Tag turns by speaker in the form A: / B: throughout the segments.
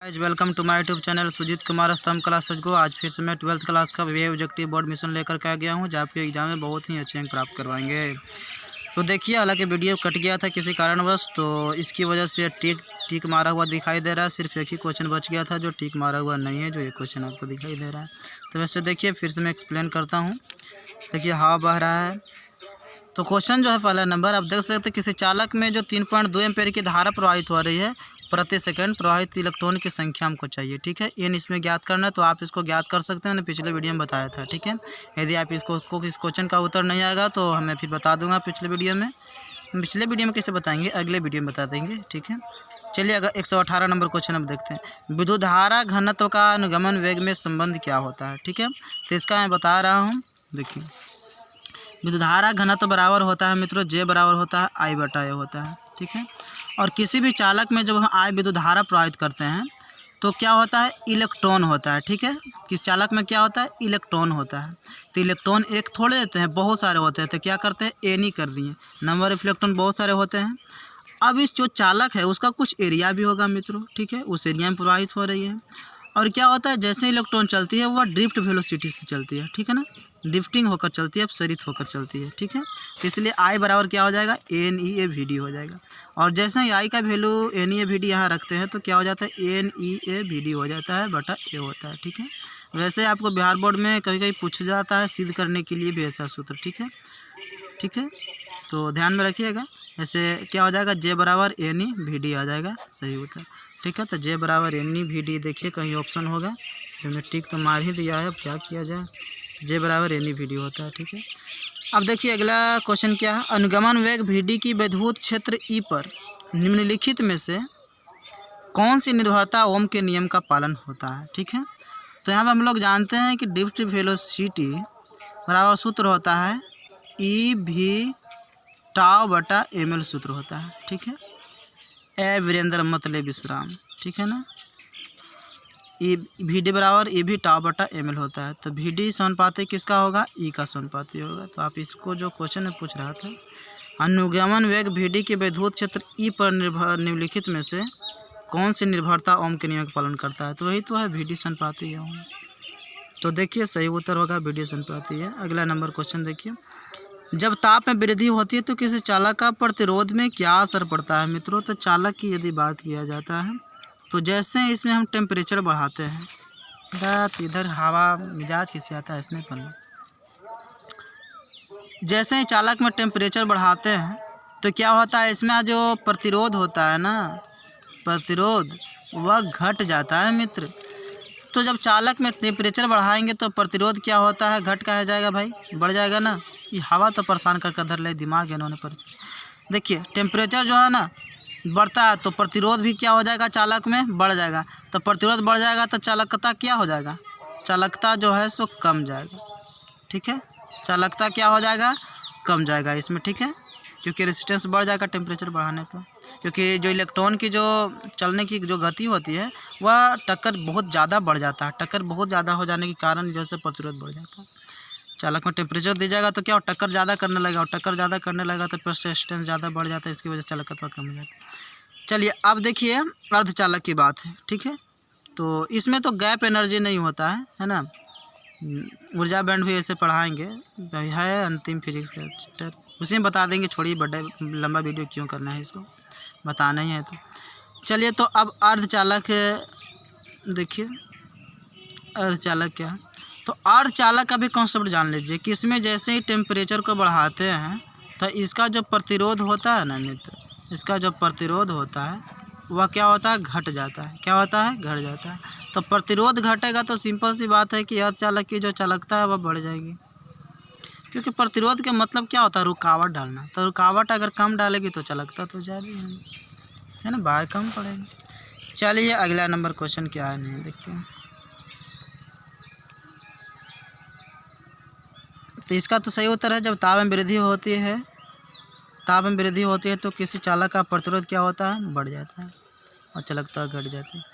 A: Welcome to my YouTube channel Sujeet Kumar Stambh classes को। आज फिर से मैं 12th क्लास का वे ऑब्जेक्टिव बोर्ड मिशन लेकर के आ गया हूं, जो आपके एग्जाम में बहुत ही अच्छे अंक प्राप्त करवाएंगे। तो देखिए, हालांकि वीडियो कट गया था किसी कारणवश, तो इसकी वजह से टिक मारा हुआ दिखाई दे रहा है। सिर्फ एक ही क्वेश्चन बच गया था जो टिक मारा हुआ नहीं है, जो ये क्वेश्चन आपको दिखाई दे रहा है। तो वैसे देखिए, फिर से मैं एक्सप्लेन करता हूँ। देखिए, हवा बह रहा है, तो क्वेश्चन जो है पहला नंबर आप देख सकते हैं, किसी चालक में जो 3.2 एम्पीयर की धारा प्रवाहित हो रही है प्रति सेकंड, प्रवाहित इलेक्ट्रॉन की संख्या हमको चाहिए। ठीक है, एन इसमें ज्ञात करना है, तो आप इसको ज्ञात कर सकते हैं, मैंने पिछले वीडियो में बताया था। ठीक है, यदि आप इस क्वेश्चन का उत्तर नहीं आएगा तो मैं फिर बता दूंगा पिछले वीडियो में कैसे बताएंगे, अगले वीडियो में बता देंगे। ठीक है, चलिए अगर 118 नंबर क्वेश्चन अब देखते हैं। विद्युत धारा घनत्व का अनुगमन वेग में संबंध क्या होता है। ठीक है, तो इसका मैं बता रहा हूँ। देखिए, विद्युत धारा घनत्व बराबर होता है मित्रों, जे बराबर होता है आई बटा ए होता है। ठीक है, और किसी भी चालक में जब हम आई विद्युत धारा प्रवाहित करते हैं तो क्या होता है, इलेक्ट्रॉन होता है। ठीक है, किस चालक में क्या होता है, इलेक्ट्रॉन होता है। तो इलेक्ट्रॉन एक थोड़े देते हैं, बहुत सारे होते हैं, तो क्या करते हैं, एन ही कर दिए, नंबर ऑफ इलेक्ट्रॉन बहुत सारे होते हैं। अब इस जो चालक है उसका कुछ एरिया भी होगा मित्रों। ठीक है, उस एरिया में प्रवाहित हो रही है, और क्या होता है, जैसे इलेक्ट्रॉन चलती है वह ड्रिफ्ट वेलोसिटी से चलती है। ठीक है ना, ड्रिफ्टिंग होकर चलती है, अपसरित होकर चलती है। ठीक है, तो इसलिए आई बराबर क्या हो जाएगा, N E A V D हो जाएगा। और जैसे ही आई का value N E A V D यहाँ रखते हैं तो क्या हो जाता है, N E A V D हो जाता है बटा ए होता है। ठीक है, वैसे आपको बिहार बोर्ड में कभी कभी पूछा जाता है सिद्ध करने के लिए भी ऐसा सूत्र। ठीक है, ठीक है, तो ध्यान में रखिएगा। ऐसे क्या हो जाएगा, जे बराबर एन ई वी डी आ जाएगा, सही होता है। ठीक है, तो जे बराबर एन ई वी डी, देखिए कहीं ऑप्शन होगा, हमने टिक तो मार ही दिया है, अब क्या किया जाए, जे बराबर एन ई वी डी होता है। ठीक है, अब देखिए अगला क्वेश्चन क्या है, अनुगमन वेग वी डी की विद्युत क्षेत्र ई पर निम्नलिखित में से कौन सी निर्भरता ओम के नियम का पालन होता है। ठीक है, तो यहाँ पर हम लोग जानते हैं कि ड्रिफ्ट वेलोसिटी बराबर सूत्र होता है ई भी टाव बटा एम एल सूत्र होता है। ठीक है, ए वीरेंद्र मतलब विश्राम। ठीक है ना, ई वी डी बराबर ई भी टाव बटा एम एल होता है। तो वी डी समानुपाती किसका होगा, ई का समानुपाती होगा। तो आप इसको जो क्वेश्चन में पूछ रहा था, अनुगमन वेग वी डी के विद्युत क्षेत्र ई पर निम्नलिखित में से कौन सी निर्भरता ओम के नियम का पालन करता है, तो वही तो है वी डी समानुपाती है। तो देखिए सही उत्तर होगा वी डी समानुपाती है। अगला नंबर क्वेश्चन देखिए, जब ताप में वृद्धि होती है तो किसी चालक का प्रतिरोध में क्या असर पड़ता है मित्रों। तो चालक की यदि बात किया जाता है तो जैसे इसमें हम टेम्परेचर बढ़ाते हैं, इधर हवा मिजाज किसे आता है इसमें पढ़ना, जैसे ही चालक में टेम्परेचर बढ़ाते हैं तो क्या होता है, इसमें जो प्रतिरोध होता है ना, प्रतिरोध वह घट जाता है मित्र। तो जब चालक में टेम्परेचर बढ़ाएंगे तो प्रतिरोध क्या होता है, घट का जाएगा भाई, बढ़ जाएगा ना। ये हवा तो परेशान कर धर ले, दिमाग है इन्होंने पर। देखिए टेम्परेचर जो है ना बढ़ता है तो प्रतिरोध भी क्या हो जाएगा, चालक में बढ़ जाएगा। तो प्रतिरोध बढ़ जाएगा तो चालकता क्या हो जाएगा, चालकता जो है सो कम जाएगा। ठीक है, चालकता क्या हो जाएगा, कम जाएगा इसमें। ठीक है, क्योंकि रेजिस्टेंस बढ़ जाएगा टेम्परेचर बढ़ाने पर, क्योंकि जो इलेक्ट्रॉन की जो चलने की जो गति होती है वह टक्कर बहुत ज़्यादा बढ़ जाता है। टक्कर बहुत ज़्यादा हो जाने के कारण जो है प्रतिरोध बढ़ जाता है। चालक में टेम्परेचर दे जाएगा तो क्या हो, टक्कर ज़्यादा करने लगेगा, और टक्कर ज़्यादा करने लगेगा तो रेजिस्टेंस ज़्यादा बढ़ जाता है, इसकी वजह से चालकत्व कम हो जाता है। चलिए अब देखिए अर्धचालक की बात है। ठीक है, तो इसमें तो गैप एनर्जी नहीं होता है ना, ऊर्जा बैंड भी ऐसे पढ़ाएंगे, है अंतिम फिजिक्स का चैप्टर, उसी में बता देंगे। छोड़िए, बड़ा लंबा वीडियो क्यों करना है, इसको बताना ही है। तो चलिए, तो अब अर्धचालक देखिए, अर्धचालक क्या है, तो अर्धचालक का भी कॉन्सेप्ट जान लीजिए कि इसमें जैसे ही टेम्परेचर को बढ़ाते हैं तो इसका जो प्रतिरोध होता है ना मित्र, इसका जो प्रतिरोध होता है वह क्या होता है, घट जाता है। क्या होता है, घट जाता है। तो प्रतिरोध घटेगा तो सिंपल सी बात है कि अर्धचालक की जो चालकता है वह बढ़ जाएगी, क्योंकि प्रतिरोध के मतलब क्या होता है, रुकावट डालना। तो रुकावट अगर कम डालेगी तो चालकता तो ज़्यादा है ना, बाहर कम पड़ेगी। चलिए अगला नंबर क्वेश्चन क्या है, नहीं देखते हैं। तो इसका तो सही उत्तर है, जब ताप में वृद्धि होती है, ताप में वृद्धि होती है तो किसी चालक का प्रतिरोध क्या होता है, बढ़ जाता है, और चालकता घट जाती है।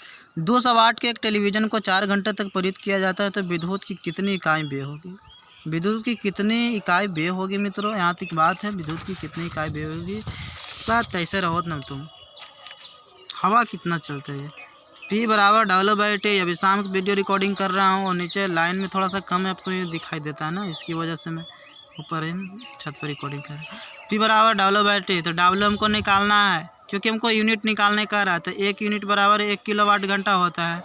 A: 200 वाट के एक टेलीविज़न को 4 घंटे तक प्रयुक्त किया जाता है तो विद्युत की कितनी इकाई व्यय होगी। विद्युत की कितनी इकाई व्यय होगी मित्रों, यहाँ तक बात है, विद्युत की कितनी इकाई व्यय होगी। बात कैसे रहो ना तुम, हवा कितना चलता है, P बराबर W/T। अभी शाम की वीडियो रिकॉर्डिंग कर रहा हूँ और नीचे लाइन में थोड़ा सा कम है, आपको ये दिखाई देता है ना, इसकी वजह से मैं ऊपर छत पर रिकॉर्डिंग कर रहा हूँ। P बराबर W/T। तो W हमको निकालना है क्योंकि हमको यूनिट निकालने का रहा है। तो 1 यूनिट बराबर 1 किलोवाट घंटा होता है।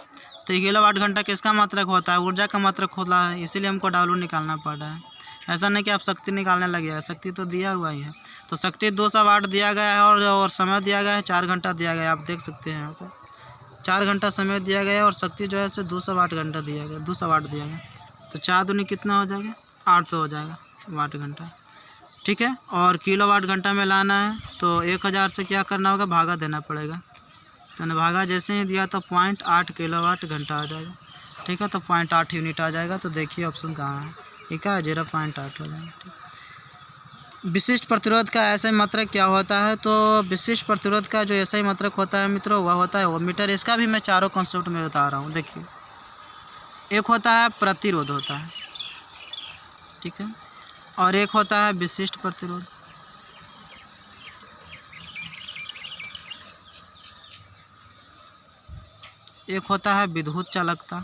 A: तो 1 किलोवाट घंटा किसका मात्रक होता है? ऊर्जा का मात्रक होता है, इसीलिए हमको W निकालना पड़ रहा है। ऐसा नहीं कि आप शक्ति निकालने लगे हैं, शक्ति तो दिया हुआ ही है। तो शक्ति 200 वाट दिया गया है और समय दिया गया है 4 घंटा दिया गया है, आप देख सकते हैं यहाँ पर 4 घंटा समय दिया गया है और शक्ति जो है से 200 वाट घंटा दिया गया, 200 वाट दिया गया। तो 4 दूनी कितना हो जाएगा? 800 हो जाएगा वाट घंटा, ठीक है। और किलोवाट घंटा में लाना है तो 1000 से क्या करना होगा? भागा देना पड़ेगा। तो भागा जैसे ही दिया तो 0.8 किलोवाट घंटा आ जाएगा, ठीक है। तो 0.8 यूनिट आ जाएगा। तो देखिए ऑप्शन कहाँ है, ठीक है, 0.8 हो जाएगा, ठीक। विशिष्ट प्रतिरोध का ऐसा मात्रक क्या होता है? तो विशिष्ट प्रतिरोध का जो ऐसा ही मात्रक होता है मित्रों, वह होता है ओम मीटर। इसका भी मैं चारों कॉन्सेप्ट में बता रहा हूँ। देखिए, एक होता है प्रतिरोध होता है, ठीक है, और एक होता है विशिष्ट प्रतिरोध। एक होता है विद्युत चालकता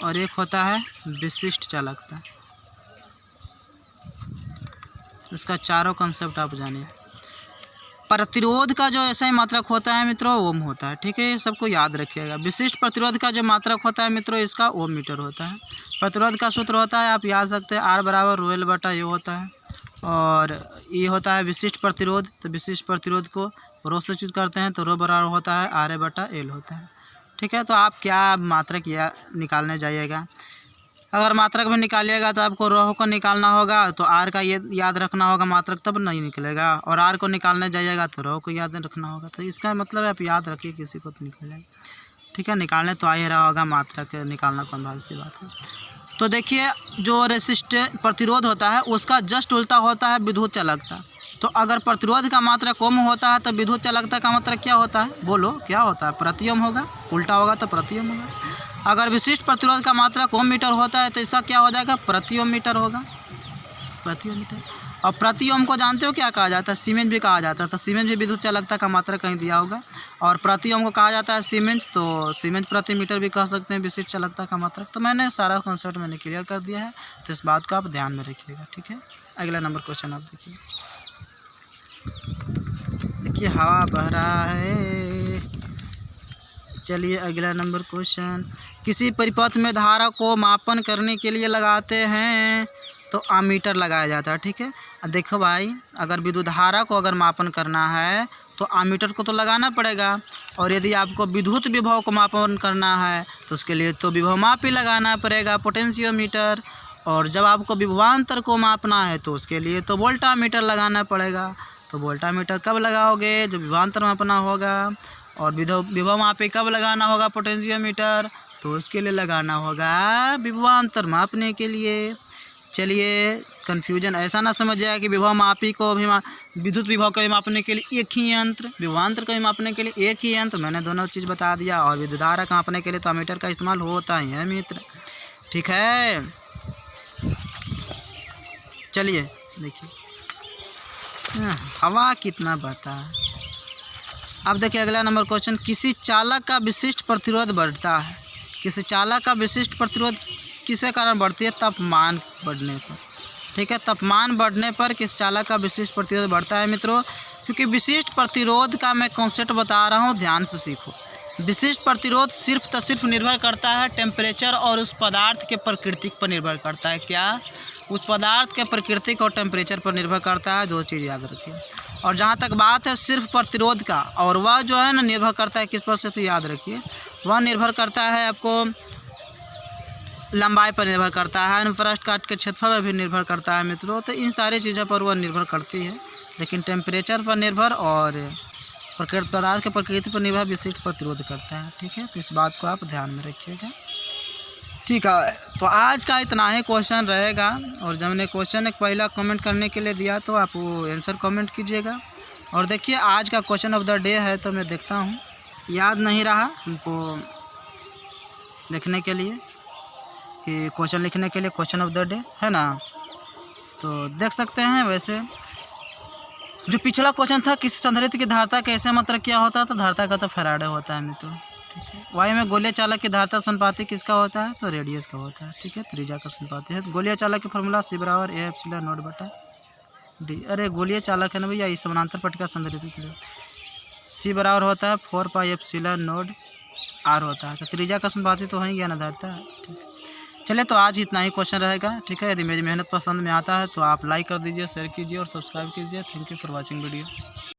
A: और एक होता है विशिष्ट चालकता। इसका चारों कॉन्सेप्ट आप जानिए। प्रतिरोध का जो ऐसा ही मात्रक होता है मित्रों, ओम होता है, ठीक है, ये सबको याद रखिएगा। विशिष्ट प्रतिरोध का जो मात्रक होता है मित्रों, इसका ओम मीटर होता है। प्रतिरोध का सूत्र होता है, आप याद सकते हैं, R बराबर ρL/A होता है। और ये होता है विशिष्ट प्रतिरोध। तो विशिष्ट प्रतिरोध को रो से सूचित करते हैं, तो रो बराबर होता है RA/L होता है, ठीक है। तो आप क्या मात्रक या निकालने जाइएगा, अगर मात्रक में निकालिएगा तो आपको रो को निकालना होगा, तो आर का ये याद रखना होगा मात्रक, तब नहीं निकलेगा। और आर को निकालने जाइएगा तो रो को याद रखना होगा। तो इसका मतलब आप याद रखिए, किसी को तो निकलेगा, ठीक है। निकालने तो आ ही रहा होगा, मात्रक निकालना कौन भाग सी बात है। तो देखिए, जो रेसिस्टेंस प्रतिरोध होता है उसका जस्ट उल्टा होता है विद्युत चालकता। तो अगर प्रतिरोध का मात्रक कम होता है तो विद्युत चालकता का मात्रक क्या होता है? बोलो क्या होता है? प्रति ओम होगा, उल्टा होगा तो प्रति ओम होगा। अगर विशिष्ट प्रतिरोध का मात्रक ओम मीटर होता है तो इसका क्या हो जाएगा? प्रति ओम मीटर होगा, प्रति ओम मीटर। और प्रति ओम को जानते हो क्या कहा जाता है? सीमेंस भी कहा जाता है। तो सीमेंस भी विद्युत चालकता का मात्रक कहीं दिया होगा। और प्रति ओम को कहा जाता है सीमेंस, तो सीमेंस प्रति मीटर भी कह सकते हैं विशिष्ट चालकता का मात्रक। तो मैंने सारा कॉन्सेप्ट मैंने क्लियर कर दिया है, तो इस बात को आप ध्यान में रखिएगा, ठीक है। अगला नंबर क्वेश्चन आप देखिए। देखिए, हवा बह रहा है। चलिए अगला नंबर क्वेश्चन। किसी परिपथ में धारा को मापन करने के लिए लगाते हैं तो अमीटर लगाया जाता है, ठीक है। देखो भाई, अगर विद्युत धारा को अगर मापन करना है तो अमीटर को तो लगाना पड़ेगा। और यदि आपको विद्युत विभव को मापन करना है तो उसके लिए तो विभवमापी लगाना पड़ेगा, पोटेंशियोमीटर। और जब आपको विभवांतर को मापना है तो उसके लिए तो वोल्टामीटर लगाना पड़ेगा। तो वोल्टामीटर कब लगाओगे? जब विभवांतर मापना होगा। और विभवमापी कब लगाना होगा? पोटेंशियोमीटर, तो उसके लिए लगाना होगा विभवांतर मापने के लिए। चलिए, कन्फ्यूजन ऐसा ना समझ जाए कि विभवमापी को भी विद्युत विभव को भी मापने के लिए एक ही यंत्र, विभवांतर को भी मापने के लिए एक ही यंत्र। मैंने दोनों चीज़ बता दिया। और विद्युत धारा को मापने के लिए तो अमीटर का इस्तेमाल होता ही है मित्र, ठीक है। चलिए देखिए, हवा कितना बहता है। अब देखिए अगला नंबर क्वेश्चन। किसी चालक का विशिष्ट प्रतिरोध बढ़ता है। किसी चालक का विशिष्ट प्रतिरोध किसके कारण बढ़ती है? तापमान बढ़ने पर, ठीक है। तापमान बढ़ने पर किस चालक का विशिष्ट प्रतिरोध बढ़ता है मित्रों? क्योंकि विशिष्ट प्रतिरोध का मैं कॉन्सेप्ट बता रहा हूँ, ध्यान से सीखो। विशिष्ट प्रतिरोध सिर्फ निर्भर करता है टेम्परेचर और उस पदार्थ के प्रकृति पर निर्भर करता है। क्या? उस पदार्थ के प्रकृति और टेम्परेचर पर निर्भर करता है। दो चीज़ याद रखिए। और जहाँ तक बात है सिर्फ प्रतिरोध का, और वह जो है ना निर्भर करता है किस पर से, तो याद रखिए वह निर्भर करता है आपको लंबाई पर निर्भर करता है, अनुप्रस्थ काट के क्षेत्रफल पर भी निर्भर करता है मित्रों। तो इन सारी चीज़ों पर वह निर्भर करती है। लेकिन टेम्परेचर पर निर्भर और पदार्थ के प्रकृति पर निर्भर विशिष्ट प्रतिरोध करता है, ठीक है। तो इस बात को आप ध्यान में रखिएगा, ठीक है। तो आज का इतना ही क्वेश्चन रहेगा। और जब मैंने क्वेश्चन एक पहला कमेंट करने के लिए दिया तो आप वो आंसर कमेंट कीजिएगा। और देखिए आज का क्वेश्चन ऑफ द डे है, तो मैं देखता हूँ, याद नहीं रहा हमको लिखने के लिए कि क्वेश्चन लिखने के लिए क्वेश्चन ऑफ द डे है ना, तो देख सकते हैं। वैसे जो पिछला क्वेश्चन था किसी संधारित्र की धारिता कैसे मात्रक क्या होता है, तो धारिता का तो फैराडे होता है मित्रों। ठीक है। वायु में गोलीय चालक की धारिता संपाती किसका होता है, तो रेडियस का होता है। ठीक है, त्रिज्या का संपाती है। गोलीय चालक की फॉर्मूला C बराबर A एप्सिलॉन नॉट बटा D। अरे गोलीय चालक है ना भैया, इस समानांतर पट्टिका संधारित्र के लिए C बराबर होता है 4 पाई एप्सिलॉन नॉट R होता है। तो त्रिज्या का संपाती तो वही गया ना धारिता। ठीक है, चलिए तो आज इतना ही क्वेश्चन रहेगा। ठीक है, यदि मेरी मेहनत पसंद में आता है तो आप लाइक कर दीजिए, शेयर कीजिए और सब्सक्राइब कीजिए। Thank you for watching video.